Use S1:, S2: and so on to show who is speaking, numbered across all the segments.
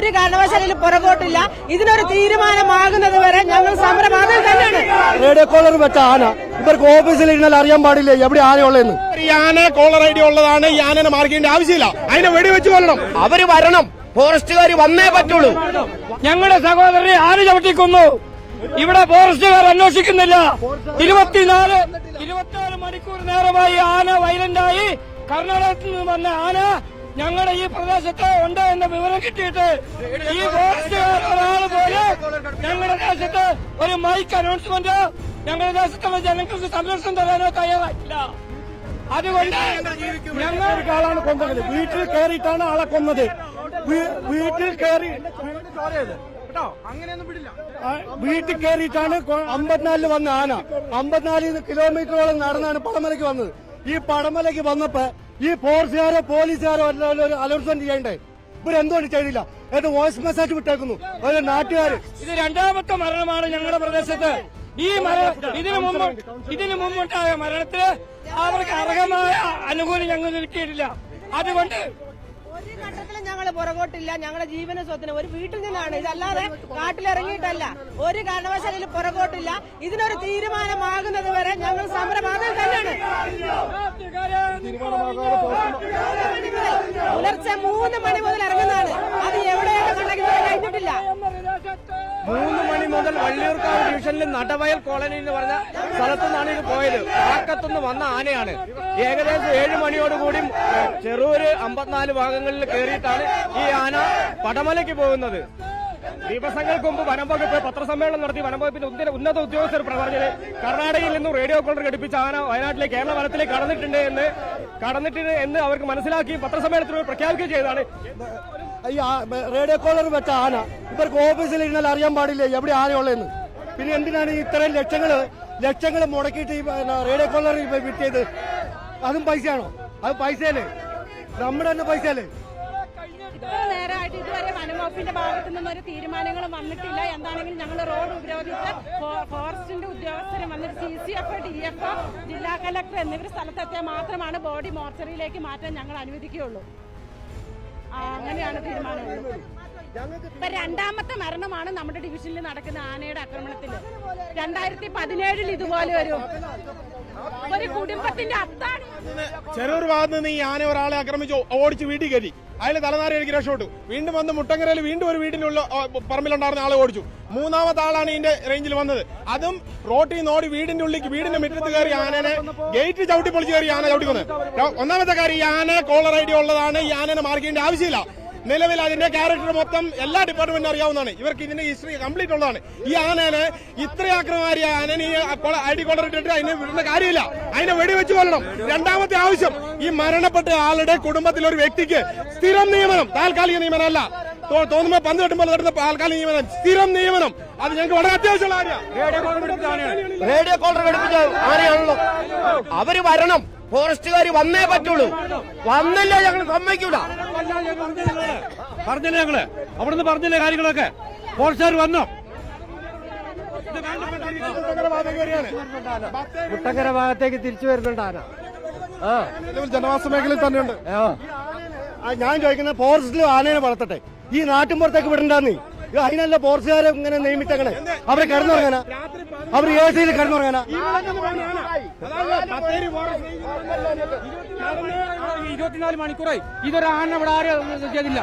S1: ഒരു കാരണവശാലും പുറകോട്ടില്ല. ഇതിനൊരു തീരുമാനമാകുന്നത് വരെ ഞങ്ങൾ സമരം അതിൽ തന്നെയാണ്.
S2: റേഡിയോ കോളർ വെച്ച ആന ഇവർക്ക് ഓഫീസിൽ ഇരുന്നാൽ അറിയാൻ പാടില്ല എവിടെ ആനയുള്ളതെന്ന്.
S3: ഈ ആന കോളർ ഐഡി ഉള്ളതാണ്. ഈ ആനനെ മാർക്കേണ്ട ആവശ്യമില്ല. അതിനെ വെടിവെച്ച് കൊല്ലണം.
S4: അവര് വരണം, ഫോറസ്റ്റുകാർ വന്നേ പറ്റുള്ളൂ.
S5: ഞങ്ങളുടെ സഹോദരനെ ആന ചവിട്ടിക്കൊന്നു. ഇവിടെ ഫോറസ്റ്റുകാർ അന്വേഷിക്കുന്നില്ല. 24 മണിക്കൂർ നേരമായി ആന വയലന്റായി കർണാടകത്തിൽ നിന്ന് വന്ന ആന ഞങ്ങളുടെ ഈ പ്രദേശത്ത് ഉണ്ട് എന്ന വിവരം കിട്ടിയിട്ട് ഈ ഫോറസ്റ്റുകാർ ഒരാൾ പോലെ ഞങ്ങളുടെ ദേശത്ത് ഒരു മൈക്ക് അനൗൺസ്മെന്റ് ഞങ്ങളുടെ ദേശത്തുള്ള ജനങ്ങൾക്ക് സംരക്ഷണം തരാനോ തയ്യാറായില്ല. അതുകൊണ്ട്
S2: ഞങ്ങൾക്ക് ആളാണ് കൊന്നത്. വീട്ടിൽ കയറിയിട്ടാണ് ആളെ കൊന്നത്. വീട്ടിൽ കയറി വീട്ടിൽ കയറിയിട്ടാണ് 54 വന്ന ആന 54 കിലോമീറ്ററോളം നടന്നാണ് പടമലയ്ക്ക് വന്നത്. ഈ പടമലയ്ക്ക് വന്നപ്പോ ഈ ഫോറസ്റ്റുകാരോ പോലീസുകാരോ ഒരു അനൗൺസ്മെന്റ് ചെയ്യണ്ടേ? ഇവരെന്തുകൊണ്ട് ചെയ്തില്ല? എന്നിട്ട് വോയിസ് മെസ്സേജ് വിട്ടേക്കുന്നു ഒരു നാട്ടുകാർ.
S5: ഇത് രണ്ടാമത്തെ മരണമാണ് ഞങ്ങളുടെ പ്രദേശത്ത്. ഈ ഇതിനു മുമ്പുണ്ടായ മരണത്തിന് അവർക്ക് അർഹമായ അനുകൂലം ഞങ്ങൾ കിട്ടിയിട്ടില്ല. അതുകൊണ്ട്
S1: ഒരു ഘട്ടത്തിലും ഞങ്ങൾ പുറകോട്ടില്ല. ഞങ്ങളുടെ ജീവന സ്വത്തിന് ഒരു വീട്ടിൽ നിന്നാണ്, ഇതല്ലാതെ കാട്ടിലിറങ്ങിയിട്ടല്ല. ഒരു കാരണവശാലും പുറകോട്ടില്ല. ഇതിനൊരു തീരുമാനമാകുന്നത് വരെ ഞങ്ങൾ സമരം അതിൽ തന്നെയാണ്. പുലർച്ചെ 3 മണി മുതൽ ഇറങ്ങുന്നതാണ്. അത് എവിടെയാണ് കഴിഞ്ഞിട്ടില്ല.
S4: 3 മണി മുതൽ വള്ളിയൂർക്കാവ് ഡിവിഷനിൽ നടവയൽ കോളനി എന്ന് പറഞ്ഞ സ്ഥലത്തു നിന്നാണ് ഇത് പോയത്. പാക്കത്തുനിന്ന് വന്ന ആനയാണ്. ഏകദേശം 7 മണിയോടുകൂടി ചെറൂര് 54 ഭാഗങ്ങളിൽ കയറിയിട്ടാണ് ഈ ആന പടമലയ്ക്ക് പോകുന്നത്. ദിവസങ്ങൾക്ക് മുമ്പ് വനംവകുപ്പ് പത്രസമ്മേളനം നടത്തി വനംവകുപ്പിന്റെ ഉന്നത ഉദ്യോഗസ്ഥർ പറഞ്ഞത് കർണാടകയിൽ നിന്നും റേഡിയോ കോളർ ഘടിപ്പിച്ച ആന വയനാട്ടിലെ കേരള വനത്തിലേക്ക് കടന്നിട്ടുണ്ട് എന്ന് അവർക്ക് മനസ്സിലാക്കി പത്രസമ്മേളനത്തിൽ പ്രഖ്യാപിക്കുകയും ചെയ്തതാണ്.
S2: ഈ റേഡിയോ കോളർ വെച്ച ആന ഇവർക്ക് ഓഫീസിൽ ഇരുന്നാൽ അറിയാൻ പാടില്ല എവിടെ ആനയുള്ളതെന്ന്. പിന്നെ എന്തിനാണ് ഇത്രയും ലക്ഷങ്ങൾ മുടക്കിയിട്ട് ഈ റേഡിയോ കോളർ വിറ്റത്? അതും പൈസയാണോ? അത് പൈസയല്ലേ? നമ്മുടെ തന്നെ പൈസയല്ലേ?
S6: നേരമായിട്ട് ഇതുവരെ വനംവകുപ്പിന്റെ ഭാഗത്തു നിന്നും ഒരു തീരുമാനങ്ങളും വന്നിട്ടില്ല. എന്താണെങ്കിലും ഞങ്ങൾ റോഡ് ഉപരോധിച്ച് ഫോറസ്റ്റിന്റെ ഉദ്യോഗസ്ഥരെ വന്നിട്ട് CCF, DFO, ജില്ലാ കലക്ടർ എന്നിവർ സ്ഥലത്തെത്തിയാൽ മാത്രമാണ് ബോഡി മോർച്ചറിയിലേക്ക് മാറ്റാൻ ഞങ്ങൾ അനുവദിക്കുകയുള്ളൂ. അങ്ങനെയാണ് തീരുമാനമുള്ളത്. ഇപ്പൊ രണ്ടാമത്തെ മരണമാണ് നമ്മുടെ ഡിവിഷനിൽ നടക്കുന്ന ആനയുടെ ആക്രമണത്തിൽ. 2017 ഇതുപോലെ ഒരു കുടുംബത്തിന്റെ അത്താണ്.
S3: ചെറൂർ ഭാഗത്ത് നിന്ന് ഈ ആന ഒരാളെ ആക്രമിച്ച് ഓടിച്ച് വീട്ടിൽ കയറ്റി. അയാൾ തലനാരി എനിക്ക് രക്ഷപ്പെട്ടു. വീണ്ടും വന്ന് മുട്ടങ്കരയിൽ വീണ്ടും ഒരു വീടിനുള്ള പറമ്പിലുണ്ടായിരുന്ന ആളെ ഓടിച്ചു. 3ാമത്തെ ആളാണ് ഇതിന്റെ റേഞ്ചിൽ വന്നത്. അതും റോട്ടിൽ നിന്ന് ഓടി വീടിന്റെ ഉള്ളിലേക്ക് വീടിന്റെ മുറ്റത്ത് കയറി ആനനെ ഗേറ്റ് ചവിട്ടി പൊളിച്ച് കയറി ആന ചവിട്ടിക്കുന്നത്. 1ാമത്തെ കാര്യം, ഈ ആന കോളർ ഐഡി ഉള്ളതാണ്. ഈ ആനനെ മാർക്കേണ്ട ആവശ്യമില്ല. നിലവിൽ അതിന്റെ ക്യാരക്ടർ മൊത്തം എല്ലാ ഡിപ്പാർട്ട്മെന്റിനും അറിയാവുന്നതാണ്. ഇവർക്ക് ഇതിന്റെ ഹിസ്റ്ററി കംപ്ലീറ്റ് ഉള്ളതാണ്. ഈ ആനനെ ഇത്ര ആക്രമകാരിയ ആനനെ ഐഡി കോളർ ഇട്ടിട്ട് അതിനെ വിടുന്ന കാര്യമില്ല. അതിനെ വെടിവെച്ച് കൊല്ലണം. 2ാമത്തെ ആവശ്യം, ഈ മരണപ്പെട്ട ആളുടെ കുടുംബത്തിലെ ഒരു വ്യക്തിക്ക് സ്ഥിരം നിയമനം, താൽക്കാലിക നിയമനം അല്ല. തോന്നുമ്പോ പന്ത് കെട്ടുമ്പോൾ നടത്തുന്ന താൽക്കാലിക നിയമനം, സ്ഥിരം നിയമനം. അത് ഞങ്ങൾക്ക് വളരെ അത്യാവശ്യമുള്ള കാര്യമാണ്.
S4: റേഡിയോ കോളർ ഘടിപ്പിച്ച ആനയാണല്ലോ. അവര് വരണം, ഫോറസ്റ്റുകാർ വന്നേ പറ്റുള്ളൂ. വന്നില്ല ഞങ്ങൾ സമ്മതിക്കൂല.
S5: പറഞ്ഞില്ലേ ഞങ്ങള് അവിടുന്ന് പറഞ്ഞില്ലേ കാര്യങ്ങളൊക്കെ? ഫോറസ്റ്റുകാർ വന്നോ?
S2: മുട്ടക്കര ഭാഗത്തേക്ക് തിരിച്ചു വരുന്നുണ്ട് ആന.
S3: ജനവാസ മേഖലയിൽ തന്നെയുണ്ട്.
S2: ഞാൻ ചോദിക്കുന്നത് ഫോറസ്റ്റിൽ ആനയെ വളർത്തട്ടെ, ഈ നാട്ടിൻപുറത്തേക്ക് വിടണ്ടെന്ന്. അതിനല്ല ഫോറസ്റ്റുകാരെ ഇങ്ങനെ നിയമിച്ചങ്ങനെ. അവരെ കിടന്നുറങ്ങാനാ? അവർ AC-യിൽ കിടന്നുറങ്ങാനാ?
S5: 24 മണിക്കൂറായി ഇതൊരു ആന ഇവിടെ ആരും ചെയ്തില്ല.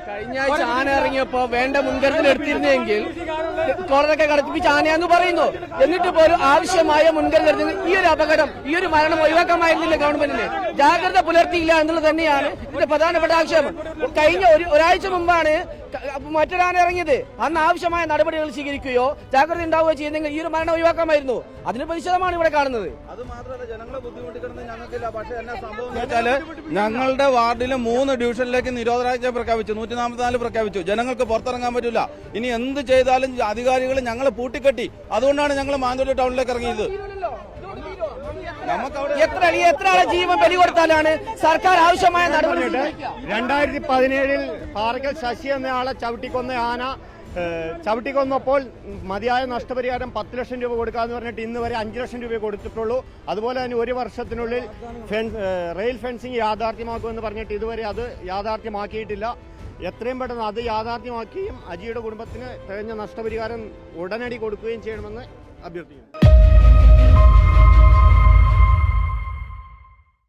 S4: കഴിഞ്ഞ ആഴ്ച ആന ഇറങ്ങിയപ്പോ വേണ്ട മുൻകരുതൽ എടുത്തിരുന്നെങ്കിൽ കോളറൊക്കെ കടത്തിപ്പിച്ച് ആനയാന്ന് പറയുന്നു. എന്നിട്ട് പോലും ആവശ്യമായ മുൻകരുതൽ ഈ ഒരു അപകടം, ഈ ഒരു മരണം ഒഴിവാക്കാമായിരുന്നില്ല ഗവൺമെന്റിന്. ജാഗ്രത പുലർത്തിയില്ല എന്നുള്ളത് തന്നെയാണ് ഇതിന്റെ പ്രധാനപ്പെട്ട ആക്ഷേപം. കഴിഞ്ഞ ഒരാഴ്ച മുമ്പാണ് മറ്റൊരാന ഇറങ്ങിയത്. അന്ന് ആവശ്യമായ നടപടികൾ സ്വീകരിക്കുകയോ ജാഗ്രത ഉണ്ടാവുകയോ ചെയ്യുന്നെങ്കിൽ ഈ ഒരു മരണം ഒഴിവാക്കാമായിരുന്നു. അതിന് പ്രതിഷേധമാണ് ഇവിടെ കാണുന്നത്.
S7: അത് മാത്രമല്ല, ജനങ്ങളെ ബുദ്ധിമുട്ടിക്കുന്നത് ഞങ്ങൾക്കില്ല. പക്ഷേ എന്നാ സംഭവം എന്ന് വെച്ചാല് ഞങ്ങളുടെ വാർഡിലെ 3 ഡിവിഷനിലേക്ക് നിരോധനാജ്ഞ പ്രഖ്യാപിച്ചു, 144 പ്രഖ്യാപിച്ചു. ജനങ്ങൾക്ക് പുറത്തിറങ്ങാൻ പറ്റില്ല. ഇനി എന്ത് ചെയ്താലും അധികാരികൾ ഞങ്ങളെ പൂട്ടിക്കെട്ടി. അതുകൊണ്ടാണ് ഞങ്ങൾ മാനന്തവാടി ടൗണിലേക്ക് ഇറങ്ങിയത്.
S4: എത്ര ആളെ ജീവൻ ബലി കൊടുത്താലാണ് സർക്കാർ ആവശ്യമായ നടപടി?
S2: 2017 പാറക്കൽ ശശി എന്നയാളെ ചവിട്ടിക്കൊന്നപ്പോൾ മതിയായ നഷ്ടപരിഹാരം 10 ലക്ഷം രൂപ കൊടുക്കാമെന്ന് പറഞ്ഞിട്ട് ഇന്ന് വരെ 5 ലക്ഷം രൂപ കൊടുത്തിട്ടുള്ളൂ. അതുപോലെ തന്നെ 1 വർഷത്തിനുള്ളിൽ റെയിൽ ഫെൻസിങ് യാഥാർത്ഥ്യമാക്കുമെന്ന് പറഞ്ഞിട്ട് ഇതുവരെ അത് യാഥാർത്ഥ്യമാക്കിയിട്ടില്ല.
S8: എത്രയും പെട്ടെന്ന് അത് യാഥാർത്ഥ്യമാക്കുകയും അജിയുടെ കുടുംബത്തിന് തികഞ്ഞ നഷ്ടപരിഹാരം ഉടനടി കൊടുക്കുകയും ചെയ്യണമെന്ന് അഭ്യർത്ഥിക്കുന്നു.